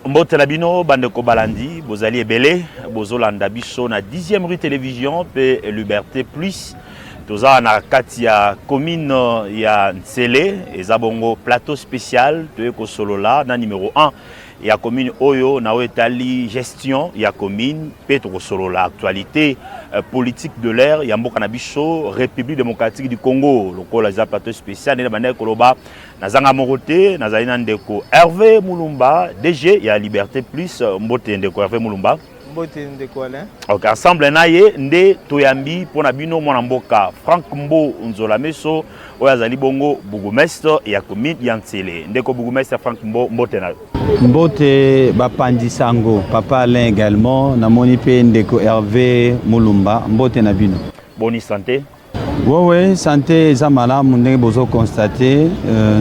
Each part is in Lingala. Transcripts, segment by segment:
Mbote na bino bandeko balandi bozali ebele bozolanda biso na 10e rue télévision pe Liberté Plus toza na kati ya commune ya Ntsele eza bongo plateau spécial to ko solola na numéro 1 ya commune oyo na etali gestion ya commune pe to solola actualité politique de l'air ya mboka na biso République démocratique du Congo lokola za plateau spécial na bandeko koloba nazanga morote nazali na ndeko Hervé Mulumba DG ya Liberté Plus mbote ndeko Hervé Mulumba mbote ndeko Alain. Ok, ensemble na ye nde toyambi pona bino mwana mboka Frank Mbo Nzola Meso oyo azali bongo bourgmestre ya commune ya Ntsele ndeko bourgmestre Frank Mbo mbote na mbote bapandi sango papa Alain également namoni pe ndeko Hervé Mulumba mbote na bino. Boni santé. Oui, santé eza malamu ndenge bozo constater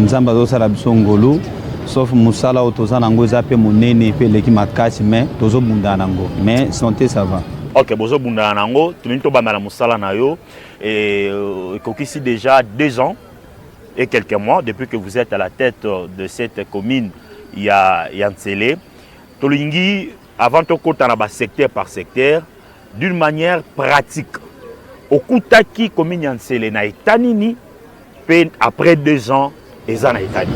nzamba zo sala biso ngolu sauf musala otoza nango eza pe monene pe leki makasi mais tozo bunda nango mais santé ça va. Ok, bozo bunda nango tumini to banda na musala na yo et kokisi déjà 2 ans et quelques mois depuis que vous êtes à la tête de cette commune ya Ntsele. Tolingi avant to kota na ba secteur par secteur d'une manière pratique. Okutaki commune ya Ntsele na etanini pe après 2 ans eza na etani.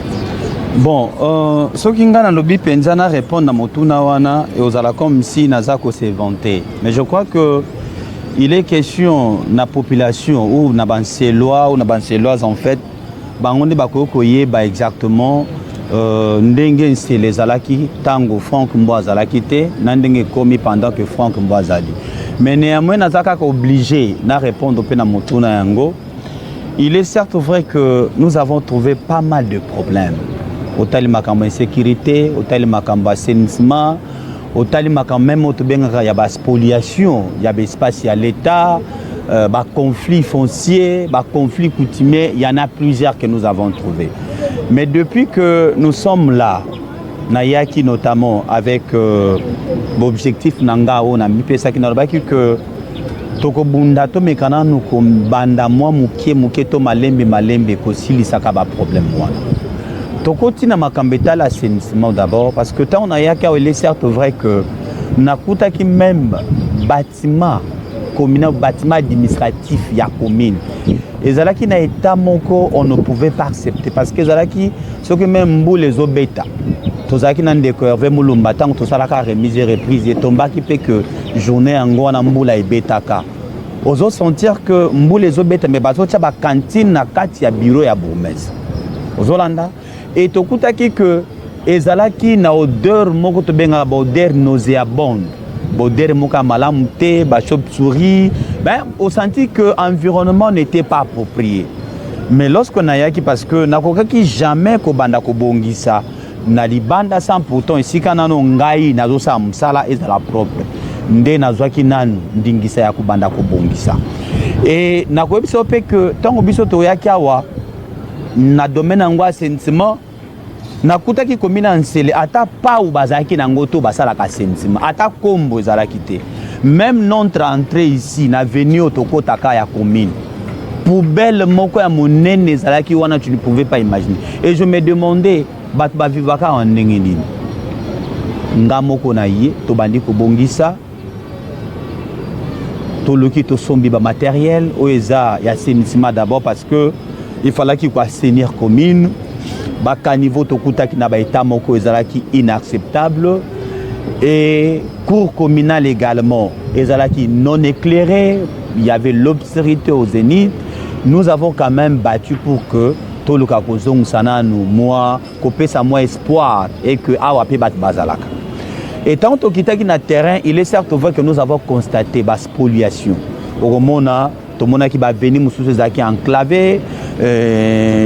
Bon, ce qui nga na lobi penza na répondre na motuna wana et ozala comme si naza ko se vanter. Mais je crois que il est question na population ou na banselois ou na banseloises en fait bangonde bakoko yeba exactement ndenge Ntsele zalaki tango Frank Mbo azalaki te na ndenge komi pendant que Frank Mbo azali. Mais néanmoins nazaka obligé na répondre pe na motuna yango. Il est certes vrai que nous avons trouvé pas mal de problèmes. Otali makambo insécurité, otali makambo assainissement, otali makambo même otobenga ya ba spoliation, ya ba espace ya l'état, ba conflit foncier, ba conflit coutumier, il y en a plusieurs que nous avons trouvé. Mais depuis que nous sommes là, Nayaki notamment avec l'objectif nanga ona mipesa ki nalobaki que toko bunda to mekana nous comme banda moi muke to malembe ko silisaka ba problème wana. Tokoti na makambeta l'assainissement d'abord parce que tant on a yaka il est certes vrai que nakuta ki même bâtiment communal bâtiment administratif ya commune et zalaki na état moko on ne pouvait pas accepter parce que zalaki ce que même mbou les obeta tozaki na ndeko Hervé Mulumba tant to salaka remise et reprise et tombaki pe que journée ngo na mbula ebetaka ozo sentir que mbou les obeta mais bazo tia ba cantine na kati ya bureau ya bourgmestre ozolanda. Et tokutaki que ezalaki na odeur moko to benga ba odeur nauséabonde odeur moko malamu te ba chauve-souris ben on sentit que environnement n'était pas approprié. Mais lorsque nayaki parce que nakokaki jamais ko banda ko bongisa na libanda sans pourtant ici kanano ngai nazo sa msala ezala propre nde nazwaki nanu ndingisa ya ko banda ko bongisa et nakoyebiso pe que tango biso to yaki awa na domaine yango assainissement nakutaki commune Ntsele ata pa ou bazaki nango to basala ka assainissement ata kombo ezalaki te même notre entrée ici na avenue otokotaka ya commune poubelle moko ya monene ezalaki wana tu ne pouvais pas imaginer et je me demandais bat ba vivaka en ndenge nini nga moko na ye to bandi ko bongisa to loki to sombi ba matériel o eza ya assainissement d'abord parce que il fallait qu'il soit assainir commune baka niveau tokutaki na ba état moko ezalaki inacceptable et cour communale également ezalaki non éclairé, il y avait l'obscurité au zénith. Nous avons quand même battu pour que tout le kakozong sana nous moi copé sa moi espoir et que awape bat bazalaka. Et tant que kitaki na terrain, il est certes vrai que nous avons constaté la spoliation. Au mona tout le monde qui va venir mususu zaki enclavé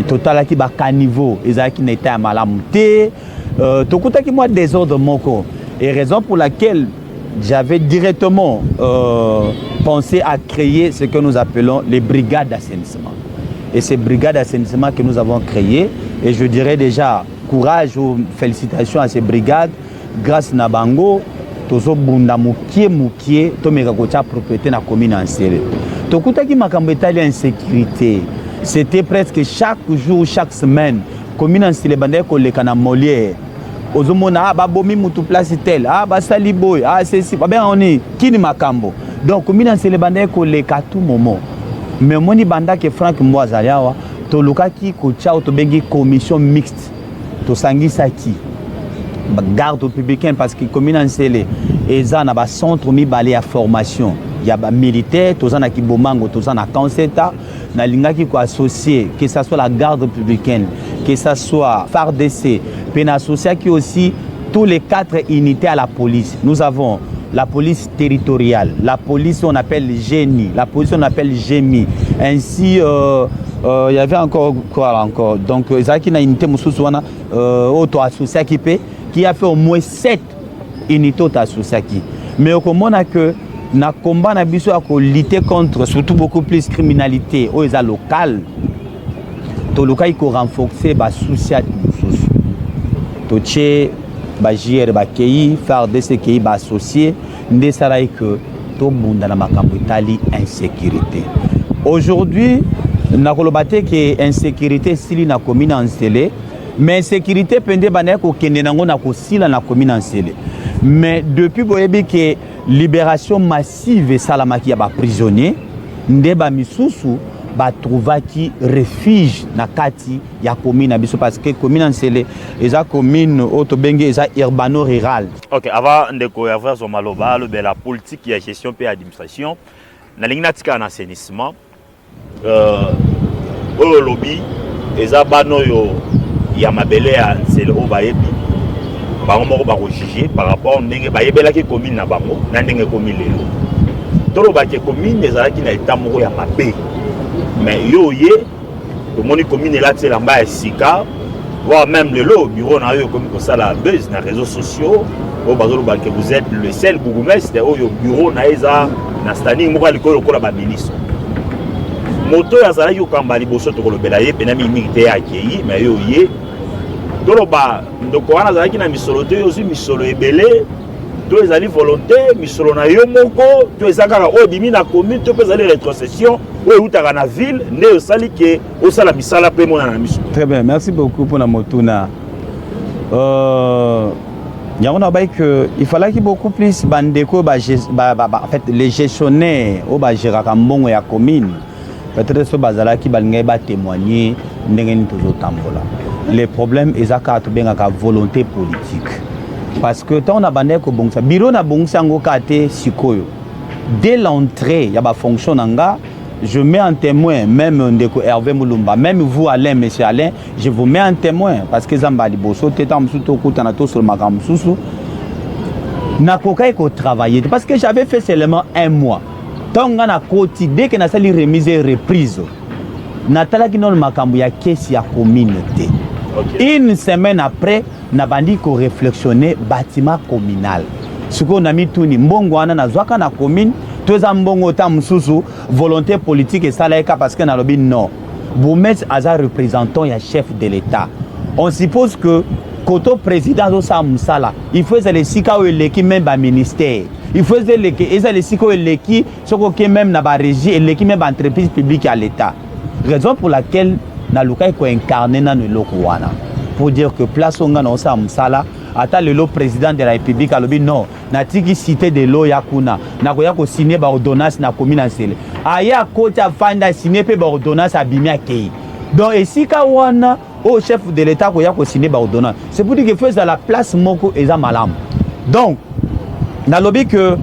total qui va caniveau ezaki n'était malamuté tokuta ki moi désordre moko et raison pour laquelle j'avais directement pensé à créer ce que nous appelons les brigades d'assainissement. Et ces brigades d'assainissement que nous avons créées, et je dirais déjà courage ou félicitations à ces brigades, grâce à Bango, tozo bunda mukie to meka kocha propriété na commune Ntsele. Tokuta ki makambo etali insécurité. C'était presque chaque jour, chaque semaine, commune Ntsele bandé ko leka na Molière ozomona ba bomi mutu place tel ba sali boy c'est si ba ben on est kini makambo donc commune Nsele banda ko le ka tout moment mais moni banda ke Frank Mwazaliawa to lukaki ko chao to bengi commission mixte to sangisa ki garde républicaine parce que commune Nsele eza na ba centre mi balé à formation ya ba militaire tozana ki bomango tozana kanseta na lingaki ko associé que ça soit la garde républicaine que ça soit FARDC puis na associé qui aussi tous les 4 unités à la police. Nous avons la police territoriale, la police on appelle GENI, la police on appelle GEMI. Ainsi il y avait encore quoi encore. Donc ezaki na unité mususu wana auto associé qui a fait au moins 7 unités auto associé. Mais au komona que na combat na biso à lutter contre surtout beaucoup plus criminalité aux locales to lokai ko renforcer ba social mususu to che ba JR ba kei faire de ce qui ba associé ndé sarai que to bunda na makambo itali insécurité aujourd'hui na kolobate que insécurité sili na commune Nsele mais insécurité pende bana ko kende nango na ko sila na commune Nsele mais depuis boyebi que libération massive salamaki ya ba prisonnier ndeba misusu ba trouvaki refuge na kati ya commune biso parce que commune Nsele eza commune otobengi eza urbano rural. OK, avant de couvrir son maloba de la politique et gestion et administration na lingna tika na assainissement oyo lobby eza bano yo ya mabele ya Nsele o bayebi bango moko ba juger par rapport ndenge bayebelaki commune na bango na ndenge commune lelo tolo ba ke commune ezalaki na état moko ya mabe mais yo ye to moni commune là tsela mba sika voire même lelo bureau na yo comme ça la buzz na réseaux sociaux o bazolo ba ke vous êtes le seul bourgmestre o yo bureau na eza na standing moko likolo kola ba ministre moto ya zala yo kamba liboso to kolobela ye pena mingi te akei mais yo ye toloba ndoko wana zalaki na misolo te yosi misolo ebele to ezali volonté misolo na yo moko to ezakaka o bimi na commune to ezali rétrocession o eutaka na ville nde osali ke osala misala pe mona na miso. Très bien, merci beaucoup pour la motuna. Yamona bay que il fallait qu'il beaucoup plus bandeko en fait les gestionnaires au ba géraka mbongo ya commune peut-être so bazala ki balinga ba témoigner ndenge ni toujours tambola. Les problèmes ezaka to benga ka volonté politique parce que tant on a bandé ko bongsa bureau na bongsa ngo kate sikoyo dès l'entrée ya ba fonction nanga je mets en témoin même ndeko Hervé Mulumba même vous Alain monsieur Alain je vous mets en témoin parce que zamba liboso teta msuto kutana to sur makam susu na kokai ko travailler parce que j'avais fait seulement 1 mois tant on a côté dès que na sali remise et reprise natala ki non makambo ya caisse ya communauté. Okay. Une semaine après, na bandi ko réflexionner bâtiment communal. Ce qu'on a mis tout ni mbongo wana na zwaka na commune, toza mbongo ta msusu volonté politique et salaika parce que na lobi non. Boumès aza représentant ya chef de l'État. On suppose que koto président do sa musala, il faut les sika ou leki même ba ministère. Il faut les sika ou leki soko ke même na ba régie et leki même entreprise publique à l'État. Raison pour laquelle na lukai ko incarner na loko wana pour dire que place onga na osa msala ata le président de la République alobi non na tiki cité de lo yakuna na ko yako signer ba ordonnance na commune Nsele aya kota fanda signer pe ba ordonnance abimia kei donc esika wana au chef de l'État ko yako signer ba ordonnance c'est pour dire que faut à la place moko eza malam donc na lobi que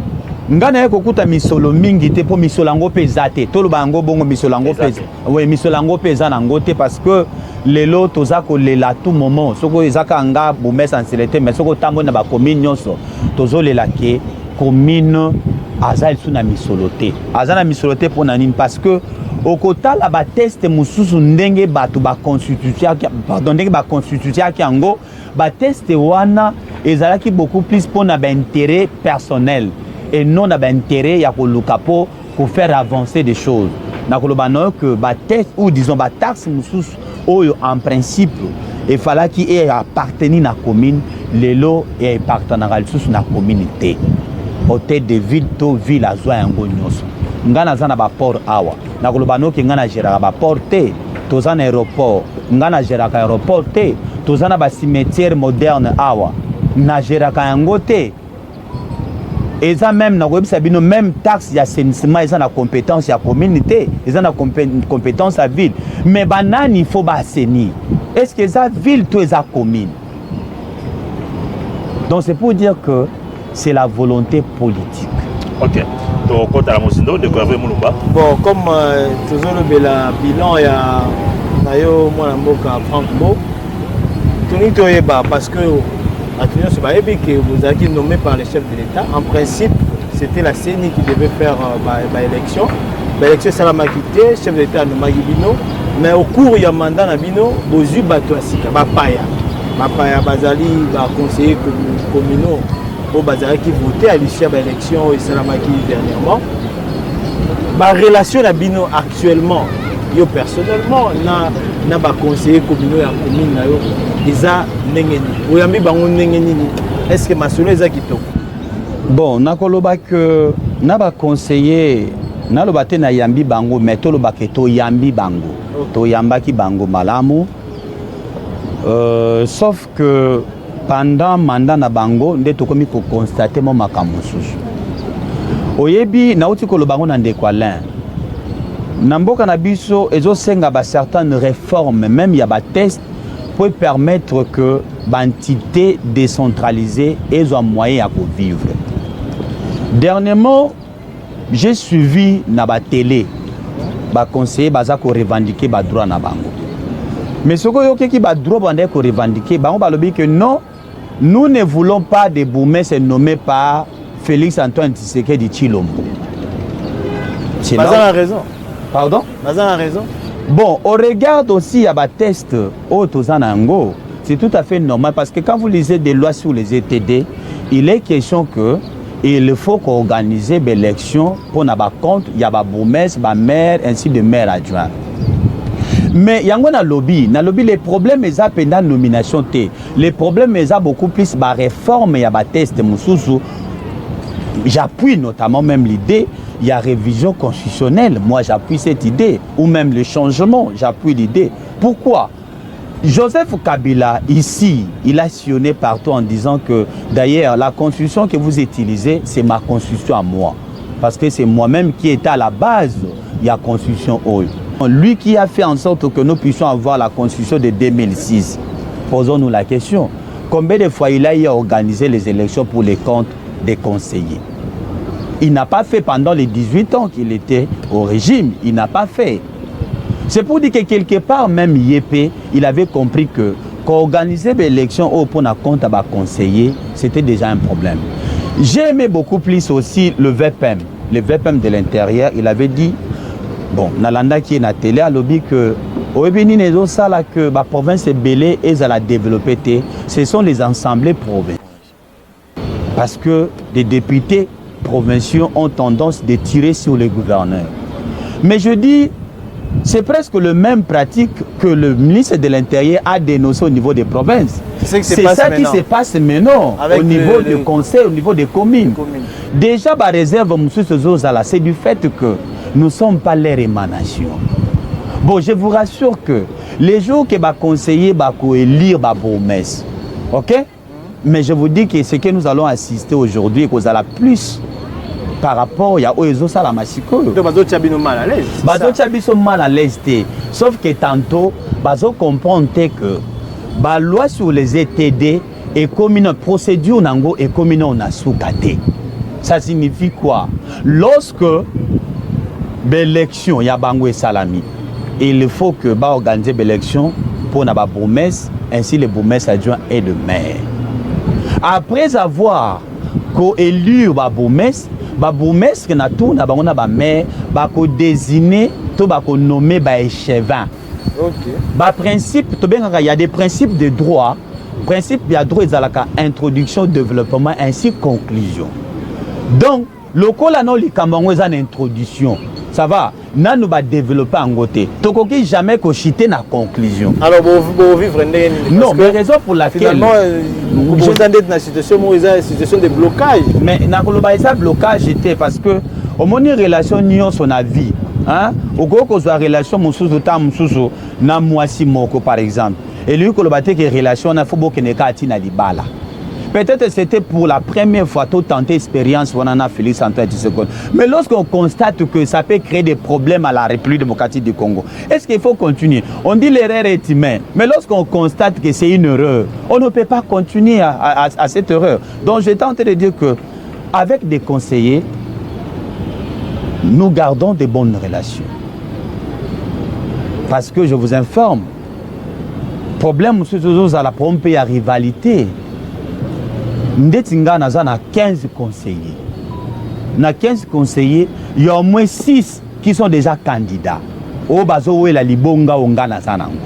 ngana yako kuta misolo mingi te po misolango pezate tolo bango bongo misolango peza oui misolango peza nango te parce que lelo tozako lela tout moment soko ezaka nga bomesa Nsele te mais soko tambo na ba commune nyonso tozo lela ke commune azal suna misolo te azana misolo te pona nini parce que au kota la ba test mususu ndenge batu ba constitution pardon ndenge ba constitution ki ango ba test wana ezalaki beaucoup plus pona ba intérêt personnel et non à intérêt ya kolukapo pour faire avancer des choses na kolobano que ba test ou disons ba taxe mususu oyo en principe il fallait qu'il ait appartenu na commune lelo et partenariat sous na communauté hôtel de ville to ville azwa yango nyoso ngana zana ba port awa na kolobano ke ngana gérera ba port te to zana aéroport ngana gérera aéroport te tozana ba cimetière moderne awa na geraka yango te eza même na koyebisa bino même taxe ya assainissement eza na compétence ya communauté eza na compétence ya ville mais banani il faut ba assainir est-ce que eza ville to eza commune donc c'est pour dire que c'est la volonté politique. Ok. Donc quand la Mosindo de Gabriel Moulumba. Bon comme toujours le bilan ya nayo mwana mboka Franck Bo tuni toyeba parce que attention c'est pas que vous avez été nommé par le chef de l'État. En principe, c'était la CENI qui devait faire l'élection. L'élection, c'est la maquité, chef de l'État nommé Bino. Mais au cours du mandat Nabino, Bozu Batoasika, Bapaya. Bapaya Bazali, conseiller communaux, au Bazali qui votait à l'issue de l'élection et c'est la maquille dernièrement. Ma relation Nabino actuellement, yo personnellement, na ba conseiller communaux ya commune na yo. Est-ce que ma solo est kitoko? Bon, nakoloba que naba conseiller naloba te na yambi bango mais toloba ke to yambi bango. To yambaki bango malamu. Sauf que pendant mandat na bango nde tokomi ko constater mo makambo susu. Oyebi na uti koloba ngo na ndeko Alain. Na mboka na biso ezo senga ba certaines réformes même ya ba test pour permettre que l'entité décentralisée ait un moyen à vivre. Dernièrement, j'ai suivi na ba télé, ba conseiller baza ko revendiquer ba droit na bango. Mais ce que qui ba droit bande ko revendiquer, bango ba lobi que non, nous ne voulons pas de bourgmestres nommés par Félix Antoine Tshisekedi Tshilombo. C'est la raison. Pardon? Baza la raison. Bon, on regarde aussi à bas test Otozanango. C'est tout à fait normal parce que quand vous lisez des lois sur les ETD, il est question que il faut qu'organiser l'élection pour n'avoir compte, il y a des bourgmestres, des maires, ainsi de maires adjoints. Mais il y a un lobby, les problèmes ils ont pendant nomination T. Les problèmes ils ont beaucoup plus de réformes, il y a des tests Moussoussou. J'appuie notamment même l'idée, il y a révision constitutionnelle. Moi, j'appuie cette idée. Ou même le changement, j'appuie l'idée. Pourquoi? Joseph Kabila, ici, il a sillonné partout en disant que, d'ailleurs, la constitution que vous utilisez, c'est ma constitution à moi. Parce que c'est moi-même qui était à la base de la constitution OU. Lui qui a fait en sorte que nous puissions avoir la constitution de 2006. Posons-nous la question. Combien de fois il a organisé les élections pour les comptes des conseillers? Il n'a pas fait pendant les 18 ans qu'il était au régime. Il n'a pas fait. C'est pour dire que quelque part, même Yépé, il avait compris que qu'organiser l'élection au pour compte à conseiller, c'était déjà un problème. J'ai aimé beaucoup plus aussi le VPM. Le VPM de l'intérieur, il avait dit, bon, Nalanda qui est à la télé, a lobby que que la province est belée et elle a développé, ce sont les assemblées provinciales. Parce que les députés provinciaux ont tendance de tirer sur les gouverneurs. Mais je dis, c'est presque le même pratique que le ministre de l'Intérieur a dénoncé au niveau des provinces. C'est ça qui se passe maintenant au niveau du conseil, au niveau des communes. Déjà, la réserve, c'est du fait que nous ne sommes pas leur émanation. Bon, je vous rassure que les jours que les conseillers vont élire les bourgmestres, ok? Mais je vous dis que ce que nous allons assister aujourd'hui, et qu'on a plus par rapport à Oezo Salamachiko. Donc, Bazo Tchabino mal à l'aise. Bazo Tchabino mal à l'aise. Sauf que tantôt, Bazo comprend que la loi sur les ETD est comme une procédure et comme une soukate. Ça signifie quoi? Lorsque l'élection, il y a Bangwe Salami, il faut que bah organiser l'élection pour na bourgmestre ainsi les bourgmestres adjoints et le maire. Après avoir élu ba bourgmestre na tout na bango na ba maire ba ko désigner to ba ko nommer ba échevin. OK. Ba principe to benga il y a des principes de droit. Principe il y a droit ezalaka introduction, développement ainsi conclusion. Donc le kola no likambango eza na introduction. Ça va, nous va développer en côté. Tokoki jamais cochiter na conclusion. Alors vous vivre non, mais raison pour laquelle finalement vous êtes dans une situation de blocage. Mais na kolobaisa blocage était parce que au moins une relation nion son avis, hein? Au gros que soit relation mususu ta mususu na mwasi moko par exemple. Et lui, que les relations, il faut que les libala. Peut-être c'était pour la première fois tout tenter expérience on en a Félix Antoine Tshisekedi. Mais lorsqu'on constate que ça peut créer des problèmes à la République démocratique du Congo, est-ce qu'il faut continuer? On dit l'erreur est humaine, mais lorsqu'on constate que c'est une erreur, on ne peut pas continuer à cette erreur. Donc j'étais en train de dire que avec des conseillers, nous gardons de bonnes relations. Parce que je vous informe, problème c'est toujours à la pompe et à rivalité. Ndetinga naza na 15 conseillers. Na 15 conseillers, il y a au moins 6 qui sont déjà candidats. Au bazo la libonga onga na zanango.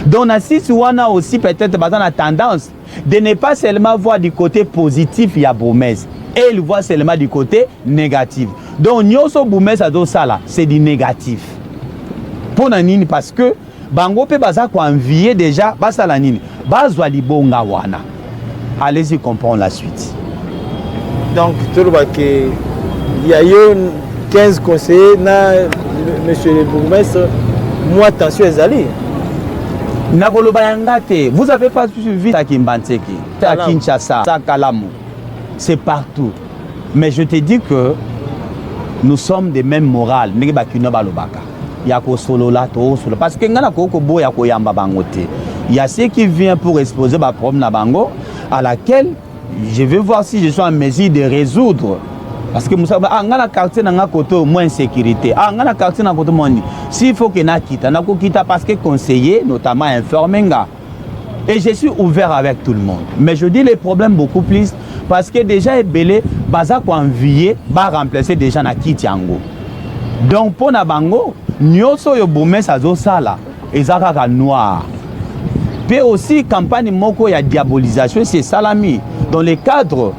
Donc na 6 wana aussi peut-être bazan a tendance de ne pas seulement voir du côté positif il y a Boumez, et il voit seulement du côté négatif. Donc nyoso Boumez a do sala, c'est du négatif. Pour nanini parce que bango pe baza ko envier déjà basala nini. Bazwa libonga wana. Allez-y comprendre la suite. Donc, il y a eu 15 conseillers, monsieur le bourgmestre, moi, attention, Ezali. Vous n'avez pas suivi à Kimbanteki, à Kinshasa, à Kalamu. C'est partout. Mais je te dis que nous sommes des mêmes morales. Il y a parce que il y a ceux qui viennent pour exposer ma problème na bango, à laquelle je vais voir si je suis en mesure de résoudre. Parce que Moussa, dans quartier n'a côté moins sécurité. Dans le quartier n'a côté moins. S'il faut que na quitte parce que conseiller, notamment informé. Et je suis ouvert avec tout le monde. Mais je dis les problèmes beaucoup plus parce que déjà belé baza ko envier va remplacer déjà na kitiango. Donc pour na bango, nyoso yo boumé sa zo sala ezaka noir. Puis aussi campagne moko ya diabolisation c'est salami dans le cadre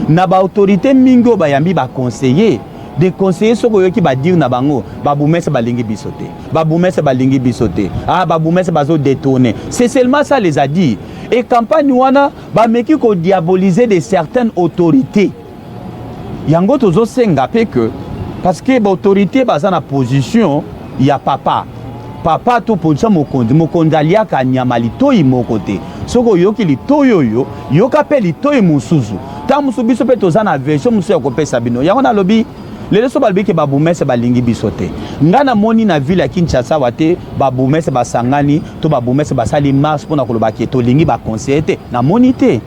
na ba autorité mingo ba yambi ba conseiller des conseillers soko yo ki ba dire na bango ba boumese ba lingi bisoté ba boumese ba lingi bisoté ba boumese ba zo détourner c'est seulement ça les a dit et campagne wana ba meki ko diaboliser de certaines autorités yango tozo senga pe que parce que ba autorité ba za na position ya papa tout position mokonzi aliaka nyama litoi mokote soko yoki litoi oyo yoka pe litoi musuzu ta musubiso pe toza na version musu ya kopesa bino yango na lobi lelo so balbi ke babumese balingi bisote ngana moni na ville ya Kinshasa wate babumese basangani to babumese basali marche pona koloba ke to lingi ba conseiller na monité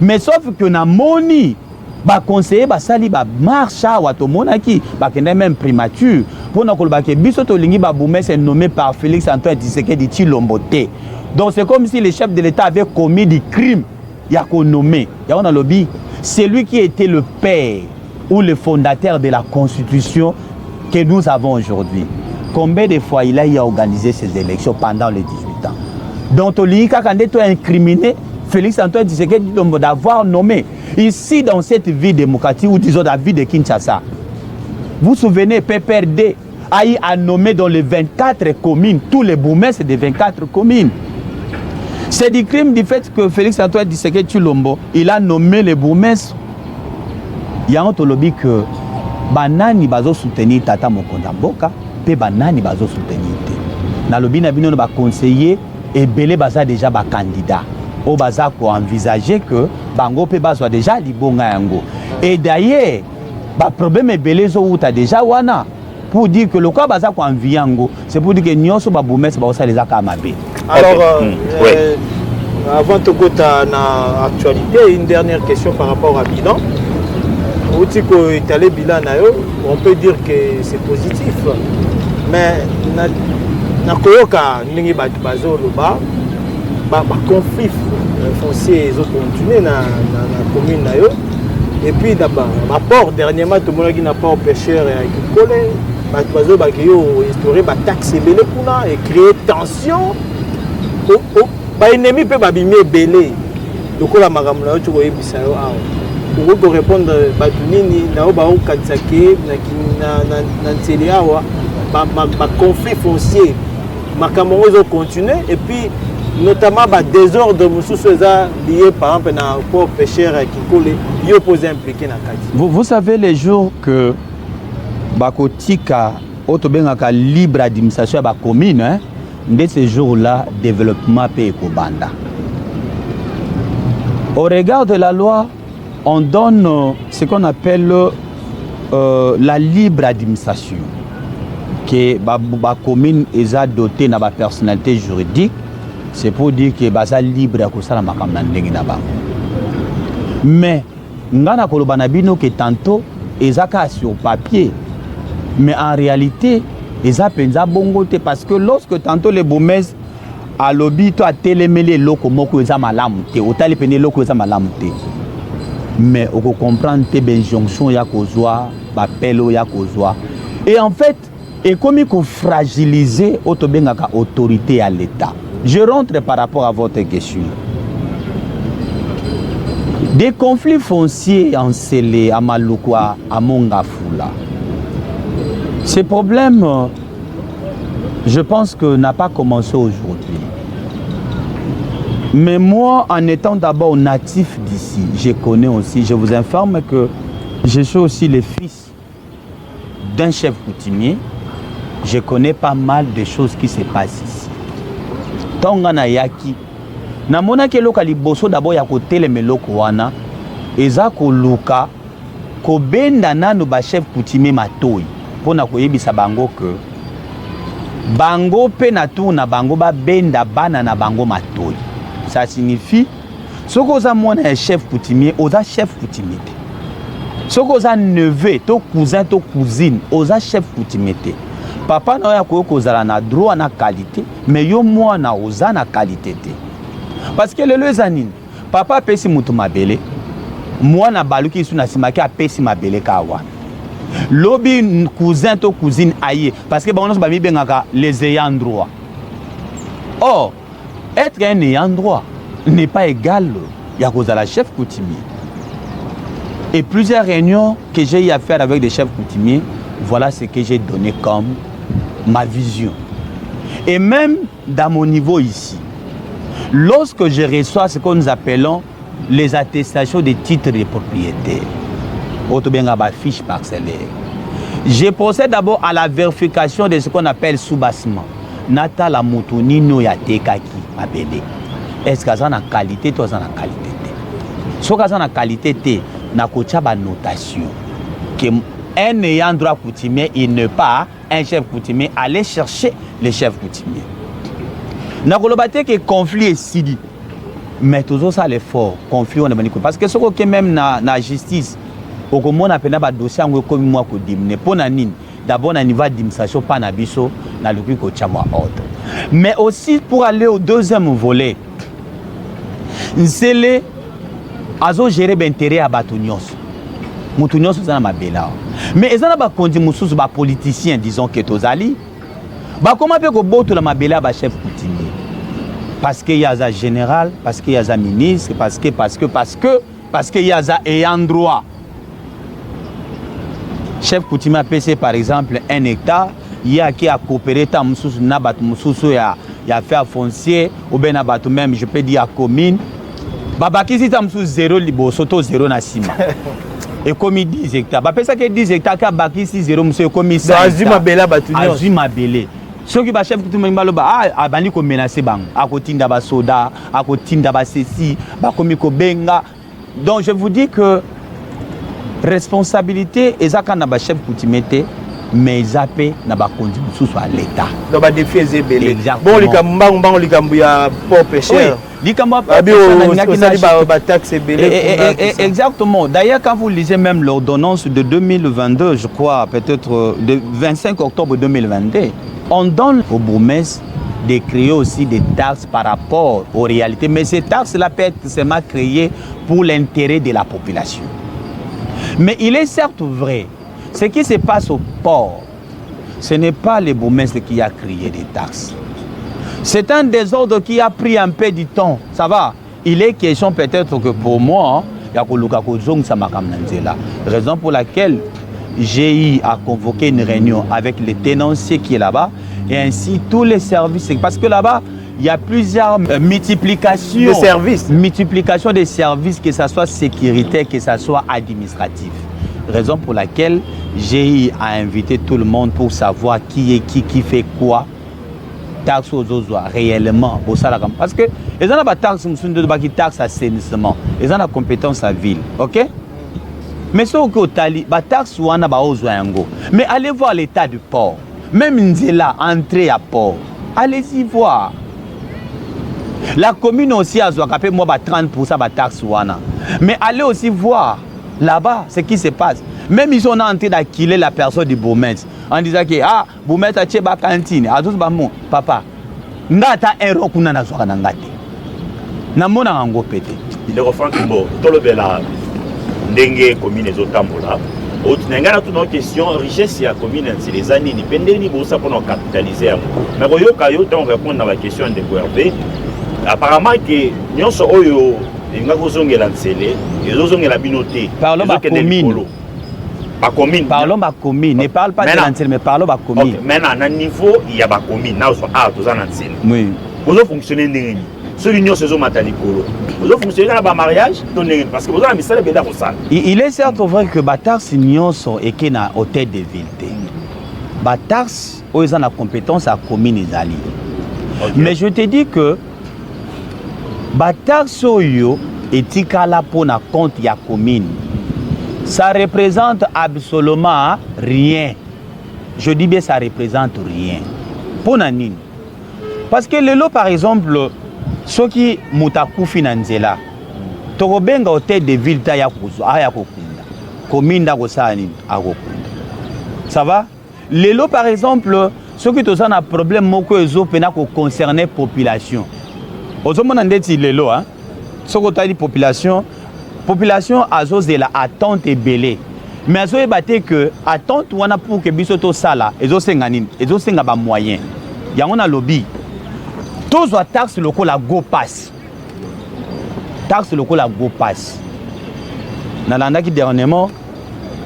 mais sauf que na moni ba conseiller basali ba marche wato monaki ba kende même primature pona koloba ke biso to lingi babumese nommé par Félix Antoine Tshisekedi Tshilombo te. Donc c'est comme si le chef de l'État avait commis des crimes. Il y a qu'on nommé. Il y a un lobby. C'est lui qui était le père ou le fondateur de la constitution que nous avons aujourd'hui. Combien de fois il a organisé ces élections pendant les 18 ans? Donc Olika Kandé a incriminé Félix Antoine Tshisekedi d'avoir nommé ici dans cette ville démocratique ou disons la ville de Kinshasa. Vous vous souvenez, PPRD a nommé dans les 24 communes, tous les bourgmestres des 24 communes. C'est du crime du fait que Félix Antoine Tshisekedi Tshilombo, il a nommé les bourgmestres. Il y a un lobby que banani bazo soutenir Tata Mokonda Mboka, pe banani bazo soutenir. Na lobby na bino ba conseiller et belé baza déjà ba candidat. Au baza ko envisager que bango pe bazo déjà libonga yango. Et d'ailleurs ba problème est belé zo uta déjà wana pour dire que le quoi baza ko enviango, c'est pour dire que nyoso ba boumese ba osala ezaka mabe. Alors avant de go na actualité, une dernière question par rapport à bilan. Outiko étalé bilan nayo, on peut dire que c'est positif. Mais na koyoka ningi bazo loba ba conflit foncier zo continuer na commune nayo. Et puis d'abord, rapport dernièrement tout le monde qui n'a pas pêcheur et collé, bazo ba yo instaurer ba taxe belé pour et créer tension. Ba ennemi peut ba bimé belé. Donc la magambo na tu koyebisa yo awa. Pour répondre batunini na ba o katsake na nteli awa ba conflit foncier. Makambo zo continuer et puis notamment le désordre lié par exemple à port pêcheur qui colle, il oppose impliqué dans le Vous savez les jours que Bakotika Otobengaka libre administration à la commune, de ce jour-là, développement paye Kobanda. Au regard de la loi, on donne ce qu'on appelle la libre administration. Que la commune est dotée de la personnalité juridique, c'est pour dire que est libre à cause de la mais ngana kolobana bino que tantôt ezaka sur papier, mais en réalité eza penza bongo te parce que lorsque tantôt les bourgmestres à lobby to a télémélé loko moko eza malamu te otali pene loko eza malamu te mais on comprendre te ben jonction ya kozwa ba pelo ya kozwa et en fait et comme il faut fragiliser autobengaka autorité à l'état. Je rentre par rapport à votre question. Des conflits fonciers encelés à Malukwa, à Mongafula. Ce problème, je pense que n'a pas commencé aujourd'hui. Mais moi, en étant d'abord natif d'ici, je connais aussi, je vous informe que je suis aussi le fils d'un chef coutumier. Je connais pas mal de choses qui se passent ici. Tongana yaki. Na mona ke loka liboso d'abord ya kote le meloko wana. Eza ko luka ko benda nanu ba chef coutumier matoi. Pona ko yebisa bango que bango pe na tour na bango ba benda bana na bango matoi. Ça signifie soko oza mwana chef coutumier, oza chef coutumier. Soko oza neveu, to cousin, to cousine, oza chef coutumier. Papa na ya kozala na droit na qualité, mais yo mwana oza na qualité te. Parce que le lezanine, papa pesi mutu mabele, mwana baluki su na simaki a pesi mabele kawa. Lobi cousin to cousine aye, parce que bango ba mi bengaka les ayants droit. Or, être un ayant droit n'est pas égal ya kozala chef coutumier. Et plusieurs réunions que j'ai eu à faire avec des chefs coutumiers, voilà ce que j'ai donné comme ma vision. Et même dans mon niveau ici, lorsque je reçois ce que nous appelons les attestations des titres de propriété, fiche parcellaire, je procède d'abord à la vérification de ce qu'on appelle sous-bassement. Nata la motonino ya tekaki mabele. Est-ce que ça a une qualité, toi ça a une qualité? Si ça a une qualité, na kocha ba notation que un ayant droit coutumier, il ne pas un chef coutumier aller chercher le chef coutumier. Na kolobate que conflit est sidi, mais toujours ça l'effort conflit on est manico parce que ce que même na justice au comment on appelle ba dossier ngo comme moi ko dimne pona nini d'abord na niveau d'administration pas na biso na luki ko chamwa ordre mais aussi pour aller au deuxième volet nsele azo gérer l'intérêt à batunios mutunios ça na mabela mais ezana ba kondi mususu ba politiciens disons que tozali ba comment peut ko boto la mabela ba chef coutumier parce que y a za général parce que y a za ministre parce que y a za ayant droit chef coutumier PC par exemple un hectare il y a qui a coopéré ta mususu na bat mususu ya fait foncier ou ben na batu même je peux dire à commune babaki si ta mususu 0 liboso to 0 na sima et comme 10 hectares ba pesa que 10 hectares ka baki si 0 monsieur comme 100 azima bela batunyo azima bele soki ba chef coutumier baloba abandi ko menacer bang akotinda ba soda akotinda ba ceci ba komi ko benga donc je vous dis que responsabilité ezaka na ba chef coutumier mais zappé na ba kondi mususu à l'état donc ba défi ezebele bon likambango likambu ya port pêcheur likambu ba taxe ebele exactement d'ailleurs quand vous lisez même l'ordonnance de 2022 je crois peut-être de 25 octobre 2022 on donne au bourgmestre de créer aussi des taxes par rapport aux réalités mais ces taxes là peuvent être seulement créées pour l'intérêt de la population. Mais il est certes vrai, ce qui se passe au port, ce n'est pas le bourgmestre qui a créé des taxes. C'est un désordre qui a pris un peu du temps, ça va. Il est question peut-être que pour moi, raison pour laquelle j'ai eu à convoquer une réunion avec le tenancier qui est là-bas et ainsi tous les services, parce que là-bas, il y a plusieurs multiplications des services, que ce soit sécuritaire, que ce soit administratif. Raison pour laquelle j'ai eu à inviter tout le monde pour savoir qui est qui fait quoi. taxe aux autres réellement au salaire parce que ils ont la taxe qui taxe assainissement ils ont la compétence à ville ok mais ce que tali ba taxe wana ba ozwa yango mais allez voir l'état du port même nzela entrée à port allez-y voir la commune aussi a zwa moi ba 30% ba taxe wana mais allez aussi voir là-bas ce qui se passe même ils sont en train d'acquiller la personne du bourgmestre en disant que ah bourgmestre a tché ba cantine a tous ba mon papa ngata ero kuna na zwa na ngate na mona ngo pété il refranc mbo tolo bela ndenge commune ezotambola otinengana tuna question richesse ya commune les années ni pendeni bosa pour capitaliser mais koyoka yo donc répondre à la question de Hervé apparemment que nyonso oyo inga kozongela nsele ezozongela binoté parlons ba commune ba commune parlons ba commune ne parle pas de l'ancien mais parlons ba commune maintenant na niveau il y a ba commune na so a to za na nsele oui ozo fonctionner ndenge ce l'union saison matalikolo vous fonctionner dans le mariage parce que vous avez mis ça le pour ça il est certes vrai que Batars union sont et qui na hôtel de ville Batars ils ont la compétence à commune ezali mais je te dis que Batars soyo etikala pour na compte ya commune ça représente absolument rien je dis bien ça représente rien pour nanine parce que le lot par exemple soki mutakufi na nzela tokobenga hôtel de ville ta ya kuzo aya kokunda kominda kosani akokunda ça va lelo par exemple soki toza na problème moko ezopena ko concerner population ozomona ndeti lelo hein soko tali population azozela attente ebele mais azoyeba te que attente wana pour que biso to sala ezosenga nini ezosenga ba moyen yango na lobby tous les taxes locaux la go pass. Taxes locaux la go pass. Nalanda qui dernièrement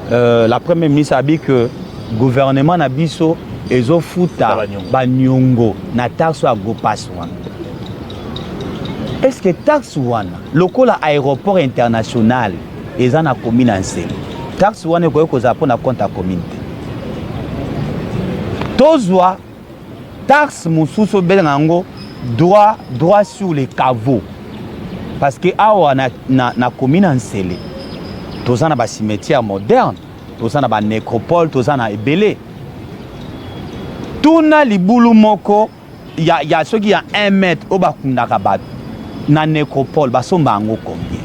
la première ministre a dit que le gouvernement na biso ezo futa banyongo na taxe à go pass wana. Est-ce que taxe wana locaux la aéroport international eza na commune ensel. Taxe wana ko koza pona compte à commune. Tozwa taxe mususu belango droit sur les caveaux parce que awa na commune ensele toza na ba cimetière moderne toza na ba nécropole toza na ebele tuna libulu moko ya soki ya 1 mètre o bakundaka bato na nécropole basomba yango combien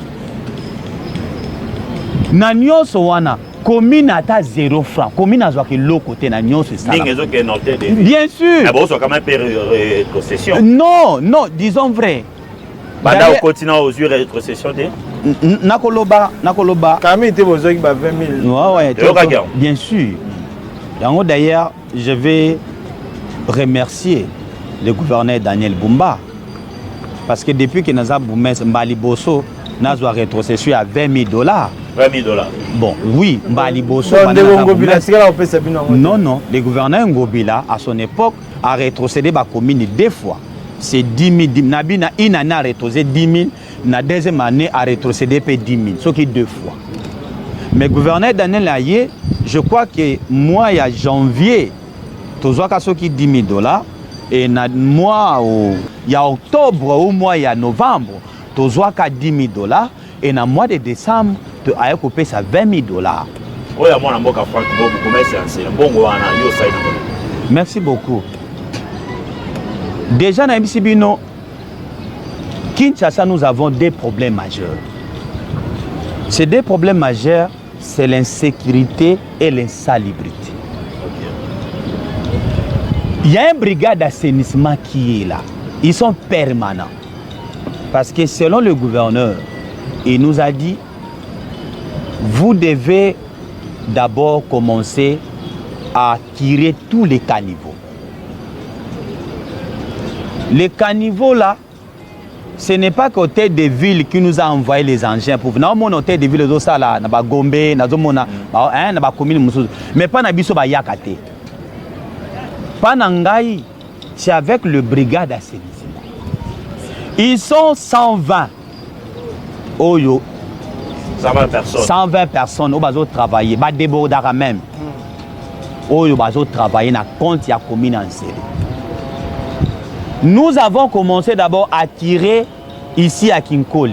na nyonso wana commune ata 0 francs commune azwaki loko te na nyonso esala bien sûr quand même rétrocession non disons vrai banda continue aux yeux rétrocession te nakoloba kami te bozoki ba 20 000 ouais bien sûr yango d'ailleurs je vais remercier le gouverneur Daniel Bumba parce que depuis que naza boumès mbali boso nazwa rétrocession à $20,000 $20,000 bon oui mbali boso non le gouverneur Ngobila à son époque a rétrocédé ba commune 2 fois c'est 10 000 nabina une année a rétrocédé 10 000 na deuxième année a rétrocédé 10 000 ce qui 2 fois mais gouverneur Daniel Aye je crois que mois ya janvier tozwa ka soki $10,000 et na mois il y a octobre ou mois il y a novembre tozwa ka $10,000 et na mois de décembre tu as coupé ça $20,000. Oya mwana mboka Frank Bob commerce mbongo wana yo side. Merci beaucoup. Déjà na Mbisibino Kinshasa nous avons des problèmes majeurs. Ces 2 problèmes majeurs c'est l'insécurité et l'insalubrité. Il y a une brigade d'assainissement qui est là. Ils sont permanents. Parce que selon le gouverneur, il nous a dit, vous devez d'abord commencer à tirer tous les caniveaux. Les caniveaux là, ce n'est pas côté des villes qui nous a envoyé les engins pour venir. Mon hôtel des villes de Sala, na ba Gombe, na zomona, na ba commune mususu, mais pas na biso ba yakate. Pas na ngai, c'est avec le brigade d'assainissement. Ils sont 120. Oyo. 120 personnes. 120 personnes au bazo travailler, ba débordara même. Oyo bazo travailler na compte ya commune en série. Nous avons commencé d'abord à tirer ici à Kinkole.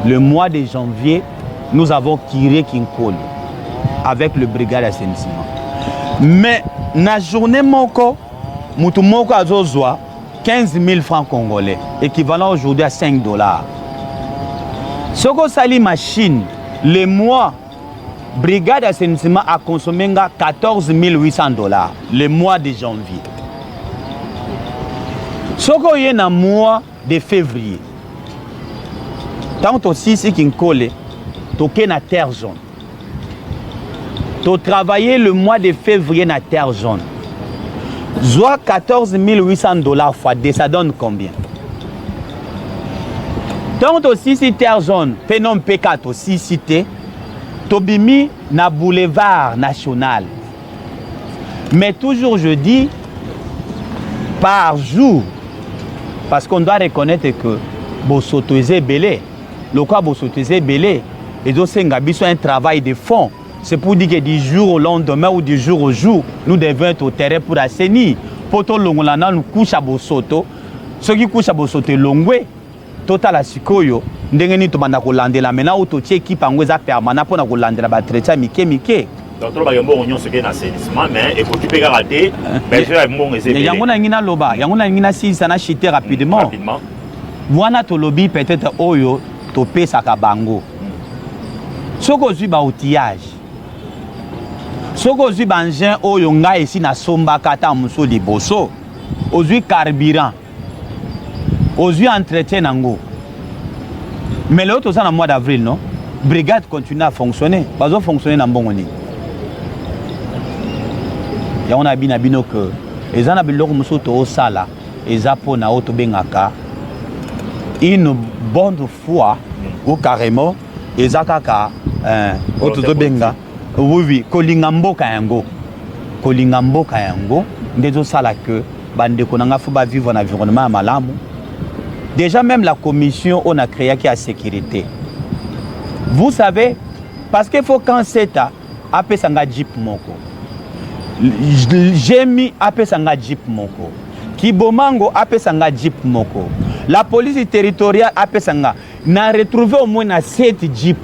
Le mois de janvier, nous avons tiré Kinkole avec le brigade d'assainissement. Mais na journée moko, mutu moko azozwa 15 000 francs congolais, équivalent aujourd'hui à 5 $. Soko sali machine, le mois, brigade d'assainissement a consommé 14 800 $, le mois de janvier. Soko y a un mois de février. Tant aussi si Kinkole, toke na terre jaune. Tu travaillé le mois de février na terre jaune. Soit 14 800 $ fois 2, ça donne combien? Tant aussi si terre jaune, phénom P4 aussi cité, Tobimi na boulevard national. Mais toujours je dis, par jour, parce qu'on doit reconnaître que Bosoto est belé, le quoi Bosoto est belé, et donc c'est un travail de fond. C'est pour dire que du jour au lendemain ou du jour au jour, nous devons être au terrain pour assainir. Pour tout le monde, nous couchons à Bosoto. Ceux qui couchent à Bosoto, l'ongwe, total à Sikoyo, ndengeni to banda ko landela mena auto tie équipe angweza permanent pour na ko landela ba traiter mike. Donc trop ba yombo onyo ce que na assainissement mais et faut tu peux rater ben je mon ezebele. Yango na ngina loba, yango na ngina si ça na chiter rapidement. Wana to lobby peut-être oyo to pesa ka bango. Soko zui ba outillage. Soko zui ba engin oyo nga ici na somba kata muso liboso. Ozui carburant. Ozui entretien nango. Mais l'autre ça dans le mois d'avril non. Brigade continue à fonctionner. Bazo fonctionner na mbongoni. Ya on a bino que ezana biloko muso to sala ezapo na auto bengaka une bonne foi ou carrément ezakaka auto benga oui kolinga mboka yango ndezo sala que bande konanga faut ba vivre en environnement malamu. Déjà même la commission on a créé qui a sécurité. Vous savez parce qu'il faut quand c'est à pesanga jeep moko. J'ai mis à pesanga jeep moko. Kibomango a pesanga jeep moko. La police territoriale a pesanga n'a retrouvé au moins 7 jeep.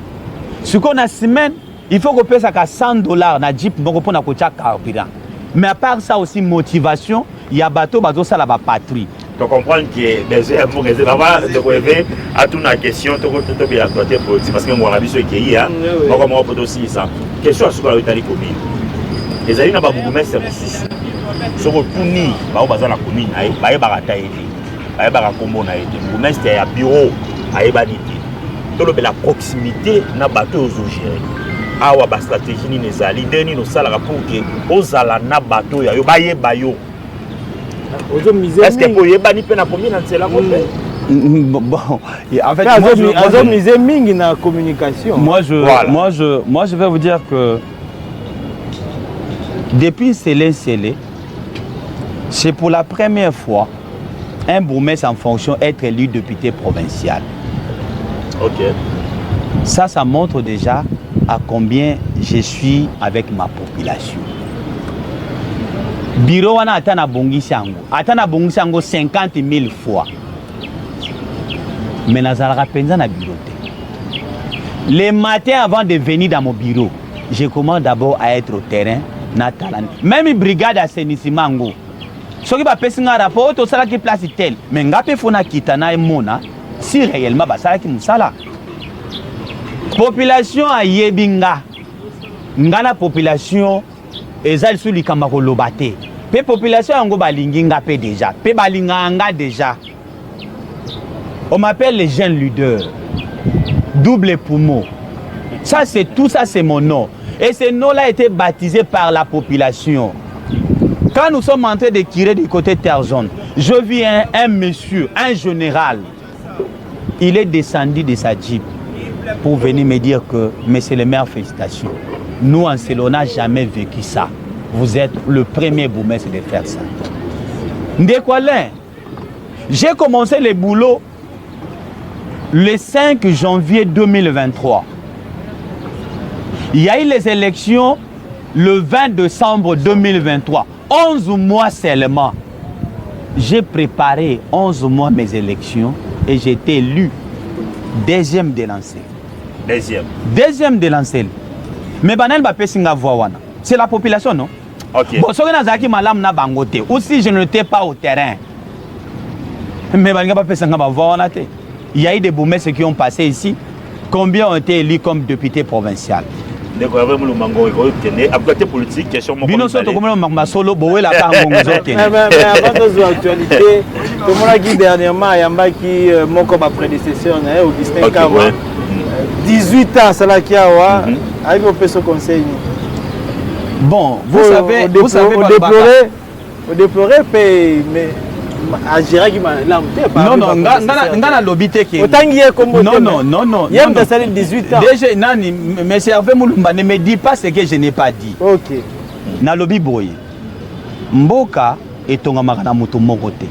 Ce qu'on a semaine, il faut qu'on paye ça à 100 $ na jeep moko pour na kocha carburant. Mais à part ça aussi motivation, il y a bateau ça la patrie. Tu comprends que déjà pour les là de rêver à toute la question to bien exploiter parce que moi la vie c'est qui hein. Moi comme on peut aussi ça. Question sur la Italie commune. Les amis na ba bougumé service. So ko tuni ba o baza na commune ay ba e ba ta été. Ba e ba kombo na été. Bougumé c'était à bureau ay ba dité. To la proximité na bateau aux gérer. Awa ba stratégie ni nezali deni no sala pour que ozala na bateau ya yo ba ye ba yo. Est-ce que pour y bani pe na commune c'est la côté? Bon, en fait moi je misé mingi na communication. Moi je vais vous dire que depuis Célé, c'est pour la première fois un bourgmestre en fonction être élu député provincial. OK. Ça montre déjà à combien je suis avec ma population. Bureau wana atana bongisi yango 50 000 fois. Mais nazalaka penza na bureau. Les matins avant de venir dans mon bureau, je commence d'abord à être au terrain. Même brigade d'assainissement ngo. Soki ba pesinga rapport to sala ki place tel, mais ngape fona kitana e mona si réellement ba sala ki musala. Population a yebinga. Ngana population ezali sous likamba ko lobate. Pe population ngo balinginga pe déjà. Pe balinganga déjà. On m'appelle les jeunes leaders. Double poumon. Ça c'est tout ça c'est mon nom. Et ce nom-là a été baptisé par la population. Quand nous sommes en train de tirer du côté terre jaune, je vis un monsieur, un général. Il est descendu de sa jeep pour venir me dire que, monsieur le maire, félicitations. Nous, en Célé, on n'a jamais vécu ça. Vous êtes le premier bourgmestre de faire ça. Ndékwalin, j'ai commencé le boulot le 5 janvier 2023. Il y a eu les élections le 20 décembre 2023. 11 mois seulement. j'ai préparé 11 mois mes élections et j'ai été élu deuxième de lancé. Deuxième de lancé. Mais banal ba pesinga voix wana. C'est la population, non? Ok. Bon, soki nazaki malam na bangote. Aussi je n'étais pas au terrain. Mais banal ba pesinga ba voix wana te. Il y a eu des bourgmestres qui ont passé ici. Combien ont été élus comme députés provinciaux? Mais avant de l'actualité, dernièrement, il y a mon prédécesseur, Augustin Kawa, 18 ans, c'est là qu'il y a, avec vos conseils. Bon, vous savez, au déplorer, mais Agira qui m'a lampé. Non, non, ngana lobité qui. Non, non, non. Il y a 18 ans. Déjà, nani, mais Hervé Moulumba ne me dit pas ce que je n'ai pas dit. Ok. Na lobby boy. Mboka et tonga na mutu mokote.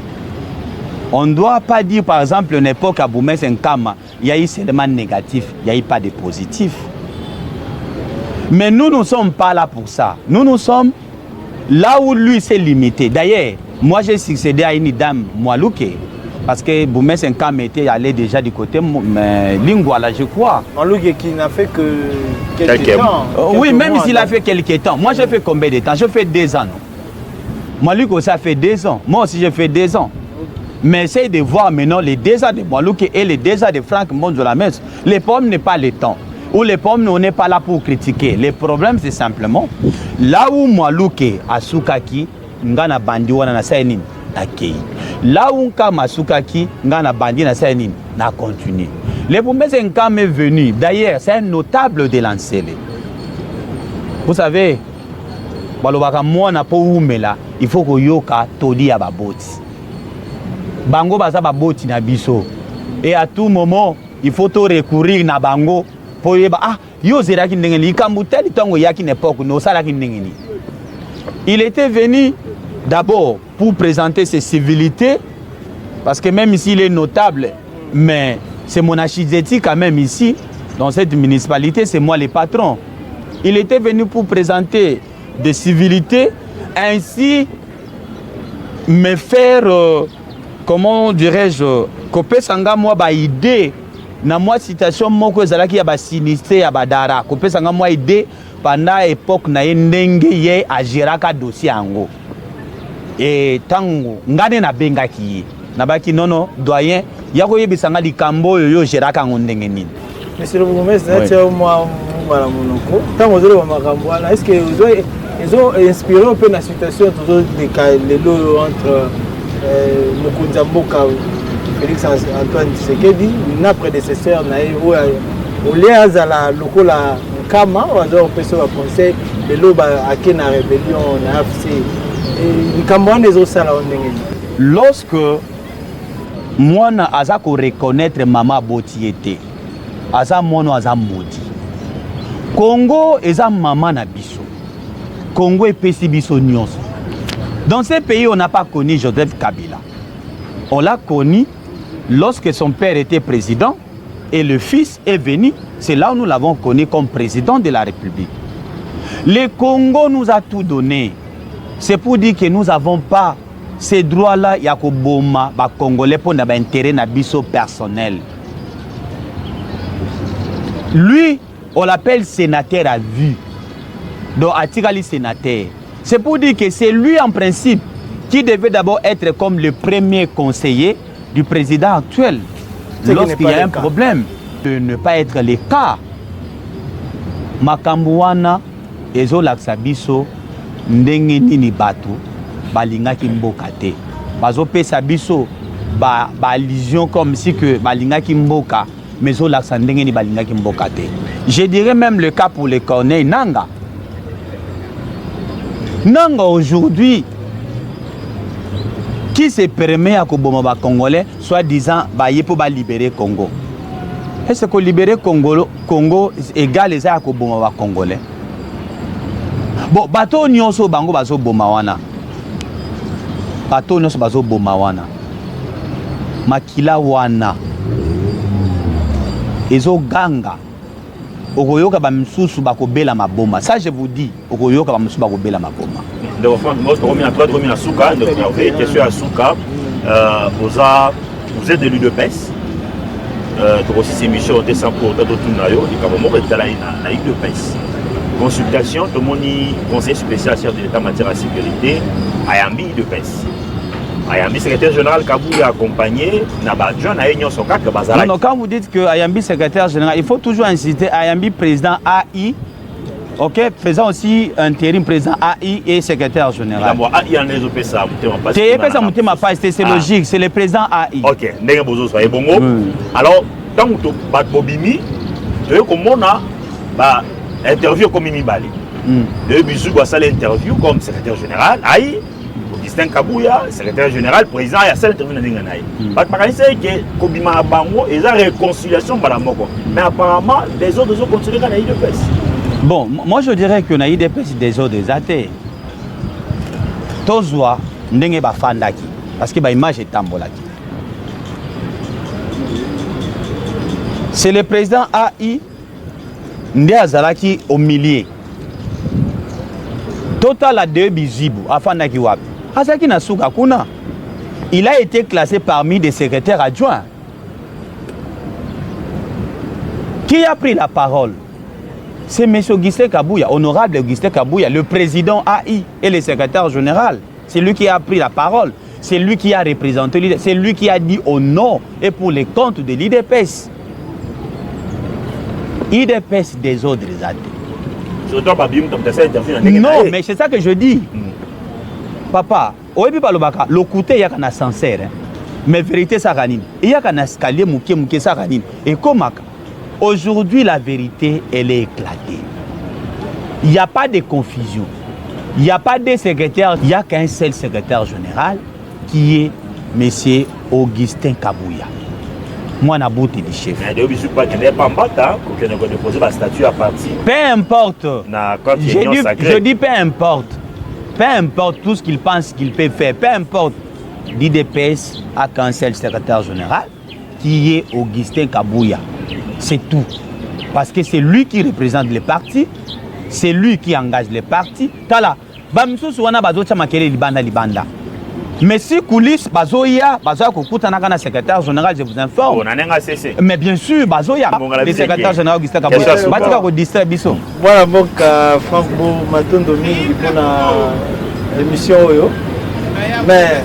On ne doit pas dire par exemple une époque à Boumès Nkama, il y a eu seulement négatif, il n'y a eu pas de positif. Mais nous ne sommes pas là pour ça. Nous sommes là où lui s'est limité. D'ailleurs, moi j'ai succédé à une dame Mwalouke parce que Boumès Nkama était allé déjà du côté Lingouala, je crois. Mwalouke qui n'a fait que quelques temps. Oui, même s'il a fait quelques temps. Moi j'ai fait combien de temps? Je fais 2 ans. Mwalouke aussi a fait 2 ans. Moi aussi j'ai fait 2 ans. Mais essayez de voir maintenant les 2 ans de Mwalouke et les 2 ans de Franck Monzolamès. Les pommes n'est pas le temps. Ou les pommes, on n'est pas là pour critiquer. Le problème, c'est simplement, là où Mwalouke a soukaki, ngana bandi wana na sainin, na kei. Là où Nkama soukaki, ngana bandi na sainin, na continue. Le Boumès Nkama est venu. D'ailleurs, c'est un notable de l'Ancélé. Vous savez, balobaka mwana po umela, il faut que yoka todi ya baboti. Bango baza baboti na biso. Et à tout moment, il faut tout recourir na bango. Il était venu d'abord pour présenter ses civilités, parce que même ici il est notable, mais c'est mon architecte quand même ici, dans cette municipalité, c'est moi le patron. Il était venu pour présenter des civilités, ainsi me faire, comment dirais-je, couper sanga moi ba idée. Na moi citation moko ezalaki ya ba sinistre ya badara kopesa nga moi idée pendant époque na ndenge ye agiraka dossier yango et tango ngane na bengaki ye na baki nono doyen yako yebisanga likambo yo geraka ndenge nini. Monsieur le bourgmestre, c'est moi voilà monoko tango zolo makambo là, est-ce que ils ont inspiré un peu la situation toujours les lots entre Mokonza Mboka Félix Antoine Tshisekedi, na prédécesseur na au lien la lokola Nkama ou personne à conseil de l'oba à qui na rébellion na FC et Nkama des autres salons. Lorsque moi na azako reconnaître maman Botiete aza mono aza modi Congo eza maman na biso Congo epesi biso nyonso. Dans ces pays on n'a pas connu Joseph Kabila. On l'a connu lorsque son père était président et le fils est venu, c'est là où nous l'avons connu comme président de la République. Le Congo nous a tout donné. C'est pour dire que nous n'avons pas ces droits-là, il y a que Boma, les Congolais pour avoir intérêt na biso personnel. Lui, on l'appelle sénateur à vue. Donc, Atikali sénateur. C'est pour dire que c'est lui en principe qui devait d'abord être comme le premier conseiller du président actuel lorsqu'il y a un problème de ne pas être le cas. Makambouana ezo laksabiso ndenge nini batu balingaki mboka te bazo pesa biso ba allusion comme si que balingaki mboka mais zo laksa ndenge ni balingaki mboka te. Je dirais même le cas pour les Corneille Nanga. Nanga aujourd'hui qui se permet à Koboma Congolais, soi-disant, pour libérer Congo. Est-ce que libérer Congo égal les à Koboma Congolais? Bon, bateau nyonso bango bazo bomawana. Bateau nyonso bazo bomawana. Makila wana. Ezo ganga. Okoyoka ba msusu bakobela maboma. Ça je vous dis, okoyoka ba msusu bakobela maboma. de France, moi, je suis Souka, question à Souka, vous êtes de l'UDPS, aussi ces missions ont sans pour d'autres nayo, et quand vous êtes là, l'UDPS. Consultation, tout le monde conseil spécial chef de l'État en matière de sécurité, Ayambi UDPS. Ayambi, secrétaire général, Kabou a accompagné, Nabadjon, Aïnyon Soka, Bazala. Non, quand vous dites que Ayambi, secrétaire général, il faut toujours insister, Ayambi, président AI, ok, président aussi intérim, président AI et secrétaire général. AI en les OPSA, c'est logique, c'est le président AI. Ok, n'est-ce pas soyez bon. Alors, tant que tu Bobimi, tu sais comment on a interview comme Mimi Bali. Le bisou doit ça l'interview comme secrétaire général, AI. Augustin Kabouya, secrétaire général, président, il y a celle interview dans l'Inghanaï. Parce que c'est que Kobima Bango, ils ont réconciliation par la mort. Mais apparemment, les autres ont continué dans l'IDPS. Bon, moi je dirais que l'IDPS des autres athées. Tozwa, ndenge ba fandaki. Parce que ba image est tambolaki. C'est le président AI, Ndé Azalaki au milieu. Total a deux bizibu, afandaki wapi. Azaki Nasuka Kuna, il a été classé parmi des secrétaires adjoints. Qui a pris la parole? C'est M. Augustin Kabouya, honorable Augustin Kabouya, le président AI et le secrétaire général. C'est lui qui a pris la parole. C'est lui qui a représenté l'IDPS. C'est lui qui a dit au nom et pour les comptes de l'IDPS. IDPS des autres athées. Non, mais c'est ça que je dis. Papa, le côté, il y a un ascenseur. Mais vérité, ça ranine. Il y a un escalier, ça ranine. Et comment aujourd'hui, la vérité, elle est éclatée. Il n'y a pas de confusion. Il n'y a pas de secrétaire. Il n'y a qu'un seul secrétaire général qui est M. Augustin Kabouya. Moi, je suis le chef. Peu importe. Je dis peu importe. Peu importe tout ce qu'il pense qu'il peut faire. Peu importe. L'IDPS a qu'un seul secrétaire général qui est Augustin Kabouya. C'est tout. Parce que c'est lui qui représente les partis. C'est lui qui engage les partis. Tala. Mais si coulisses, Bazoya, Kokoutanakana, secrétaire général, je vous informe. Mais bien sûr, Bazoya, le secrétaire général Augustin Kabouya. Batika ko distrait biso. Voilà, donc Franck Bo Matondomi pour l'émission Oyo. Mais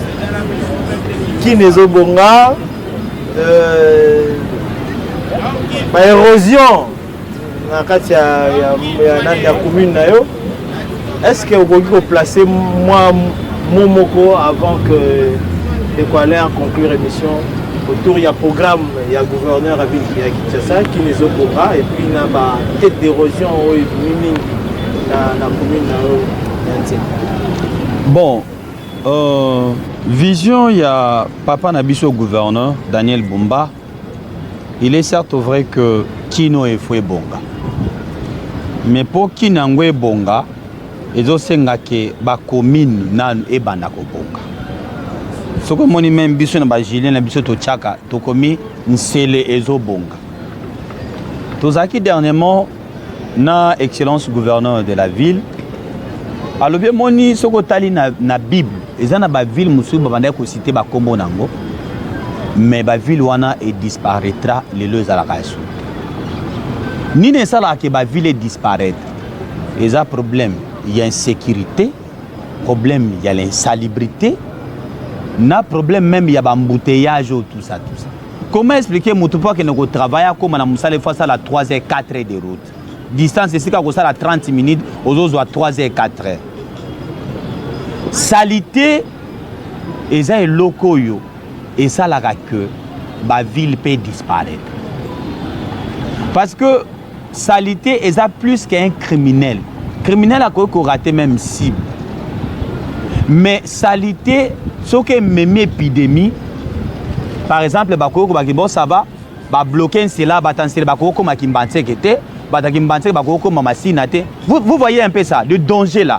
qui n'est au bonga érosion na kati ya commune na yo. Est-ce que vous pouvez placer moi Momoko avant que les collègues conclure l'émission autour il y a programme il y a gouverneur à ville qui a Kinshasa qui les opérera et puis il y a tête d'érosion au mini la commune bon vision il y a papa Nabiso gouverneur Daniel Bumba. Il est certes vrai que Kino est foué bonga mais pour Kinangwe bonga ezosenga ke ba commune nanu ebanda ko bonga soko moni même biso na ba Julien na biso to chaka to komi nsele ezo bonga tozaki dernièrement na excellence gouverneur de la ville alobi moni soko tali na bible ezana ba ville musu ba banda ko citer ba kombo nango mais ba ville wana et disparaîtra les deux à la caisse ni ne sala ke ba ville disparaître et ça problème. Il y a insécurité, problème, il y a l'insalubrité, na problème même, il y a l'embouteillage, tout ça. Comment expliquer Moutoupa que nous travaillons comme on a face à la 3 et 4 heures de route? Distance, c'est qu'on a 30 minutes, aux autres à 3 et 4 heures. Salité, et ça est locaux, et ça la que la ville peut disparaître. Parce que salité, est plus qu'un criminel. Criminel a raté même cible. Mais salité, ce qui est même épidémie, par exemple, bon, ça va bloquer cela, vous voyez un peu ça, le danger là.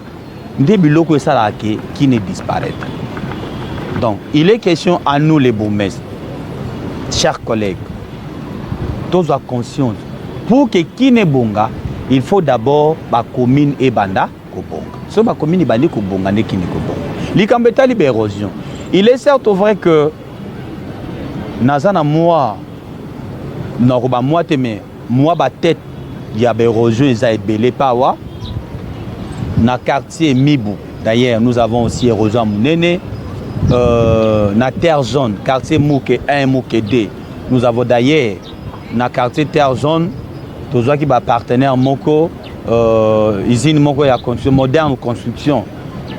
Qui ne disparaît. Donc, il est question à nous les bourgmestres, chers collègues, tous soient conscients. Pour que qui ne bonga, il faut d'abord la commune et banda ko bonga. so ba commune bandi ko bonga ndeki ni ko bonga likambo etali ba érosion. Il est certes vrai que nazana moi non ba moi te mais moi ba tête il y a ba érosion eza ebele pawa na quartier Mibu. D'ailleurs nous avons aussi érosion munene na terre jaune quartier Mouke 1 Mouke 2. Nous avons d'ailleurs na quartier terre jaune tozo ki ba partenaire moko usine moko ya construction moderne construction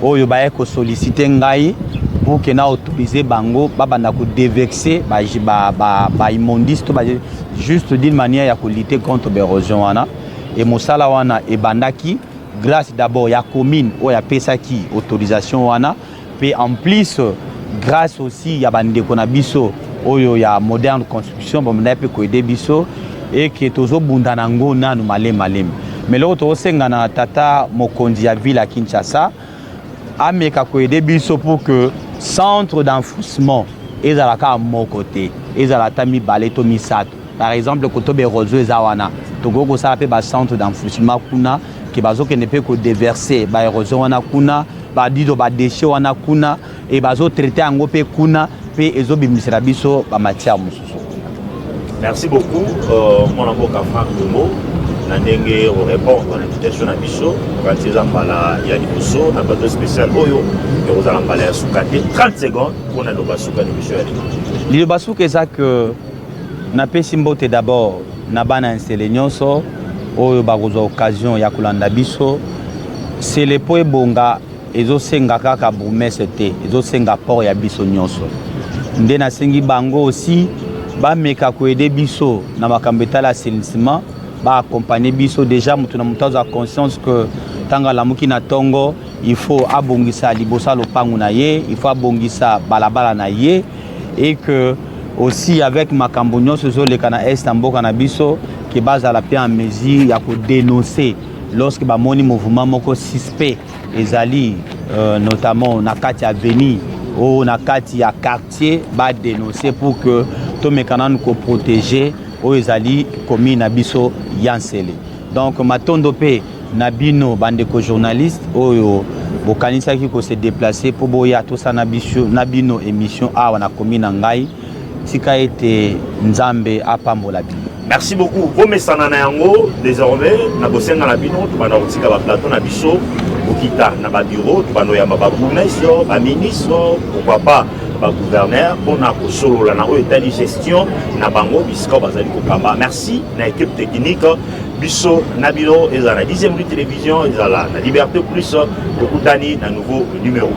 oyo ba eko solliciter ngai pour que na autoriser bango babanda ko dévexer ba immondiste to ba juste d'une manière ya ko lutter contre l'érosion wana et mosala wana e bandaki grâce d'abord ya commune oyo ya pesaki autorisation wana puis en plus grâce aussi ya bandeko na biso oyo ya moderne construction bomna pe ko aider biso et que tozo bunda nango nanu malem mais l'autre osenga na tata mokonzi ya ville à Kinshasa ameka ko aider biso pour que centre d'enfouissement ezalaka à mon côté ezalata mi baleto mi sato par exemple koto be rozo ezawana togo ko sala pe ba centre d'enfouissement kuna ki bazo ke ne pe ko déverser ba érosion wana kuna ba dido ba déchets wana kuna et bazo traiter ango pe kuna pe ezo bimisera biso ba matière mususu. Merci beaucoup mon amboka Franck Momo na ndenge au répondre à l'invitation à biso quand ils ambala ya liboso na bateau spécial oyo et aux ambala ya sukate 30 secondes pour na lobasuka de biso ya liboso. Lobasuka eza que na pesi mbote d'abord na bana installé nyonso oyo bakoza occasion ya kolanda biso c'est le po ebonga ezo senga kaka bourgmestre te ezo senga port ya biso nyonso nde na sengi bango aussi ba meka ko aider biso na makambo etala assainissement ba accompagner biso déjà mutu na mutu a conscience que tanga la muki na tongo il faut abongisa libosa lopangu na ye il faut abongisa balabala na ye et que aussi avec makambo nyonso zo le kana est mboka na biso qui base à la paix en mesure ya ko dénoncer lorsque ba moni mouvement moko suspect ezali notamment na kati avenue ou na kati ya quartier ba dénoncer pour que to mekana ko protéger o ezali commune na biso yansele. Donc matondo pe na bino bandeko journaliste oyo bokanisa ki ko se déplacer pour boya to sa na biso na bino émission awa na commune ngai tika ete nzambe apambola bino. Merci beaucoup. Vos messana na yango désormais na bosenga na bino to bana otika ba plateau na biso okita na ba bureau to bano ya ba bourgmestre ba ministre pourquoi pas ba gouverneur on a kosolola na oyo tali gestion na bango bisika bazali kokamba. Merci na équipe technique biso na bino ezala 10e rue télévision ezala na Liberté Plus okutani na nouveau numéro.